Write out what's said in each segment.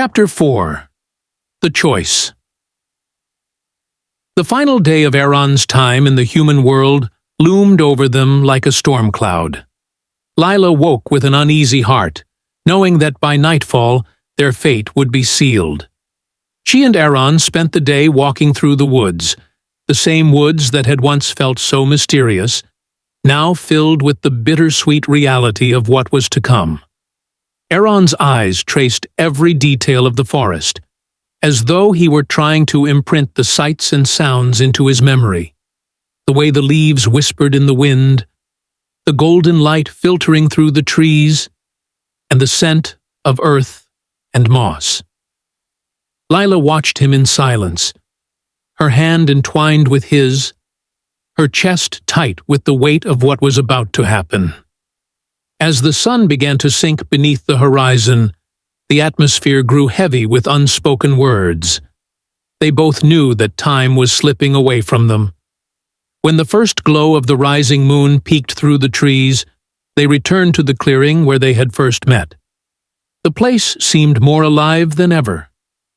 Chapter 4. The Choice. The final day of Aaron's time in the human world loomed over them like a storm cloud. Lila woke with an uneasy heart, knowing that by nightfall their fate would be sealed. She and Aaron spent the day walking through the woods, the same woods that had once felt so mysterious, now filled with the bittersweet reality of what was to come. Aaron's eyes traced every detail of the forest, as though he were trying to imprint the sights and sounds into his memory. The way the leaves whispered in the wind, the golden light filtering through the trees, and the scent of earth and moss. Lila watched him in silence, her hand entwined with his, her chest tight with the weight of what was about to happen. As the sun began to sink beneath the horizon, the atmosphere grew heavy with unspoken words. They both knew that time was slipping away from them. When the first glow of the rising moon peeked through the trees, they returned to the clearing where they had first met. The place seemed more alive than ever,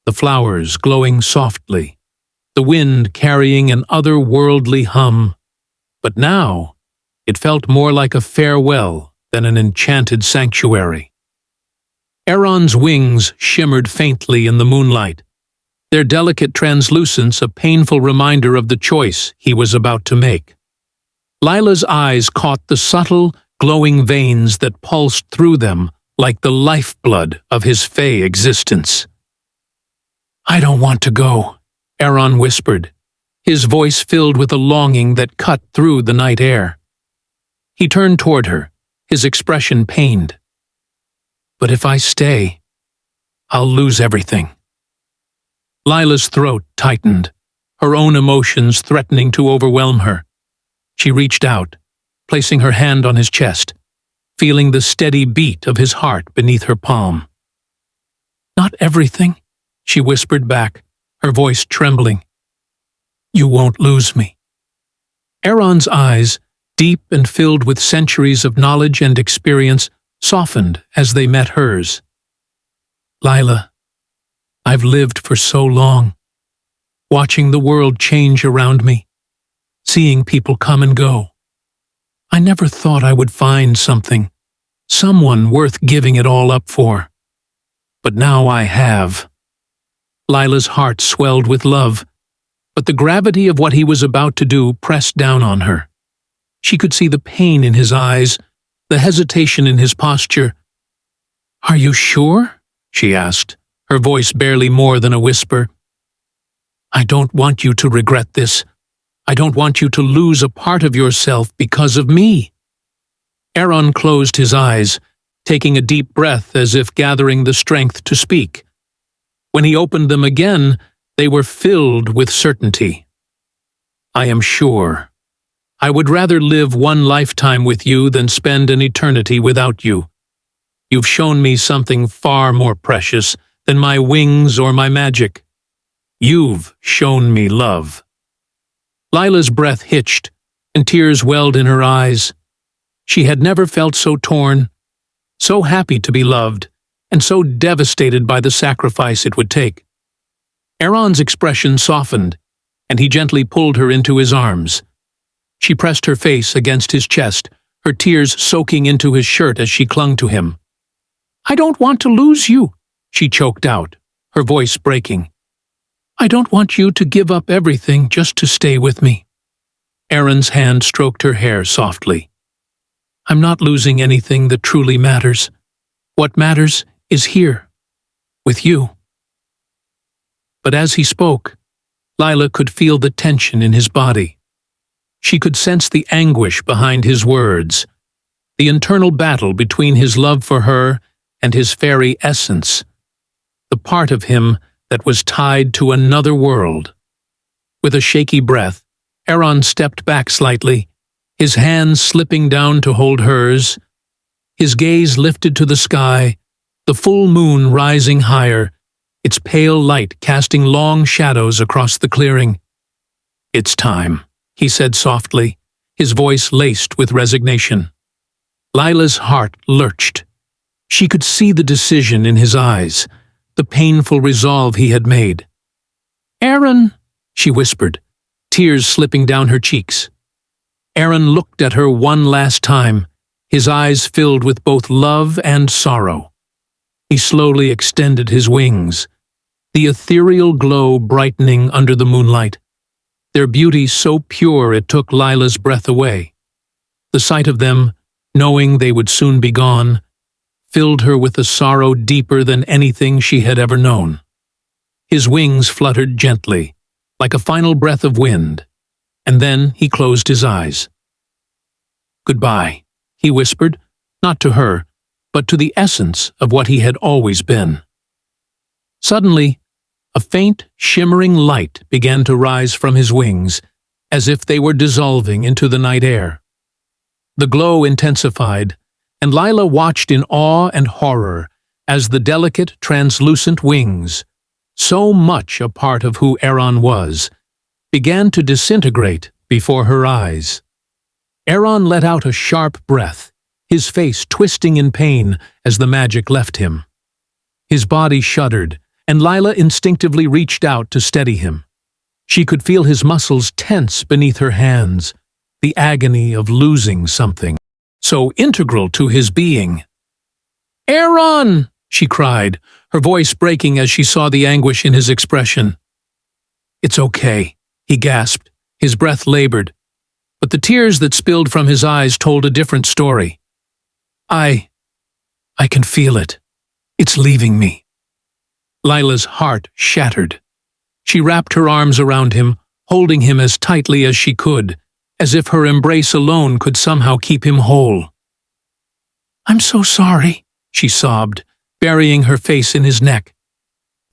the flowers glowing softly, the wind carrying an otherworldly hum. But now it felt more like a farewell than an enchanted sanctuary. Aaron's wings shimmered faintly in the moonlight, their delicate translucence a painful reminder of the choice he was about to make. Lila's eyes caught the subtle, glowing veins that pulsed through them like the lifeblood of his Fae existence. "I don't want to go," Aaron whispered, his voice filled with a longing that cut through the night air. He turned toward her, his expression pained. "But if I stay, I'll lose everything." Lila's throat tightened, her own emotions threatening to overwhelm her. She reached out, placing her hand on his chest, feeling the steady beat of his heart beneath her palm. "Not everything," she whispered back, her voice trembling. "You won't lose me." Aaron's eyes, deep and filled with centuries of knowledge and experience, softened as they met hers. "Lila, I've lived for so long, watching the world change around me, seeing people come and go. I never thought I would find someone worth giving it all up for. But now I have." Lila's heart swelled with love, but the gravity of what he was about to do pressed down on her. She could see the pain in his eyes, the hesitation in his posture. "Are you sure?" she asked, her voice barely more than a whisper. "I don't want you to regret this. I don't want you to lose a part of yourself because of me." Aaron closed his eyes, taking a deep breath as if gathering the strength to speak. When he opened them again, they were filled with certainty. "I am sure. I would rather live one lifetime with you than spend an eternity without you. You've shown me something far more precious than my wings or my magic. You've shown me love." Lila's breath hitched, and tears welled in her eyes. She had never felt so torn, so happy to be loved, and so devastated by the sacrifice it would take. Aaron's expression softened, and he gently pulled her into his arms. She pressed her face against his chest, her tears soaking into his shirt as she clung to him. "I don't want to lose you," she choked out, her voice breaking. "I don't want you to give up everything just to stay with me." Aaron's hand stroked her hair softly. "I'm not losing anything that truly matters. What matters is here, with you." But as he spoke, Lila could feel the tension in his body. She could sense the anguish behind his words, the internal battle between his love for her and his fairy essence, the part of him that was tied to another world. With a shaky breath, Aaron stepped back slightly, his hands slipping down to hold hers. His gaze lifted to the sky, the full moon rising higher, its pale light casting long shadows across the clearing. "It's time," he said softly, his voice laced with resignation. Lila's heart lurched. She could see the decision in his eyes, the painful resolve he had made. "Aaron," she whispered, tears slipping down her cheeks. Aaron looked at her one last time, his eyes filled with both love and sorrow. He slowly extended his wings, the ethereal glow brightening under the moonlight, their beauty so pure it took Lila's breath away. The sight of them, knowing they would soon be gone, filled her with a sorrow deeper than anything she had ever known. His wings fluttered gently, like a final breath of wind, and then he closed his eyes. "Goodbye," he whispered, not to her, but to the essence of what he had always been. Suddenly, a faint, shimmering light began to rise from his wings, as if they were dissolving into the night air. The glow intensified, and Lila watched in awe and horror as the delicate, translucent wings, so much a part of who Aaron was, began to disintegrate before her eyes. Aaron let out a sharp breath, his face twisting in pain as the magic left him. His body shuddered, and Lila instinctively reached out to steady him. She could feel his muscles tense beneath her hands, the agony of losing something so integral to his being. "Aaron!" she cried, her voice breaking as she saw the anguish in his expression. "It's okay," he gasped, his breath labored, but the tears that spilled from his eyes told a different story. I can feel it. It's leaving me." Lila's heart shattered. She wrapped her arms around him, holding him as tightly as she could, as if her embrace alone could somehow keep him whole. "I'm so sorry," she sobbed, burying her face in his neck.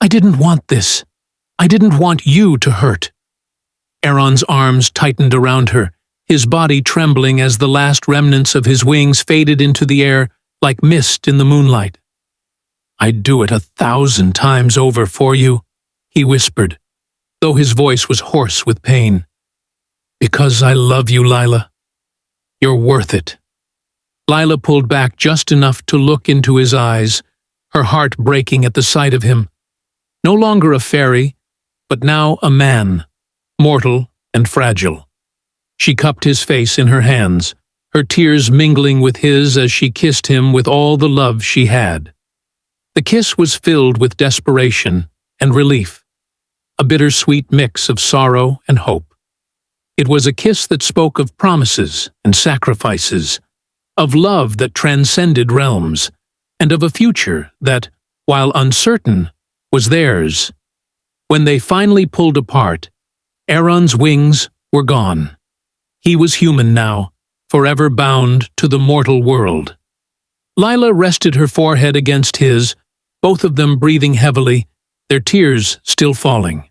"I didn't want this. I didn't want you to hurt." Aaron's arms tightened around her, his body trembling as the last remnants of his wings faded into the air like mist in the moonlight. "I'd do it 1,000 times over for you," he whispered, though his voice was hoarse with pain. "Because I love you, Lila. You're worth it." Lila pulled back just enough to look into his eyes, her heart breaking at the sight of him. No longer a fairy, but now a man, mortal and fragile. She cupped his face in her hands, her tears mingling with his as she kissed him with all the love she had. The kiss was filled with desperation and relief, a bittersweet mix of sorrow and hope. It was a kiss that spoke of promises and sacrifices, of love that transcended realms, and of a future that, while uncertain, was theirs. When they finally pulled apart, Aaron's wings were gone. He was human now, forever bound to the mortal world. Lila rested her forehead against his, both of them breathing heavily, their tears still falling.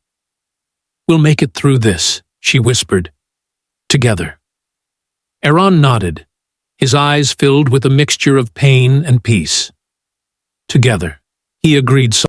"We'll make it through this," she whispered. "Together." Aaron nodded, his eyes filled with a mixture of pain and peace. "Together," he agreed softly.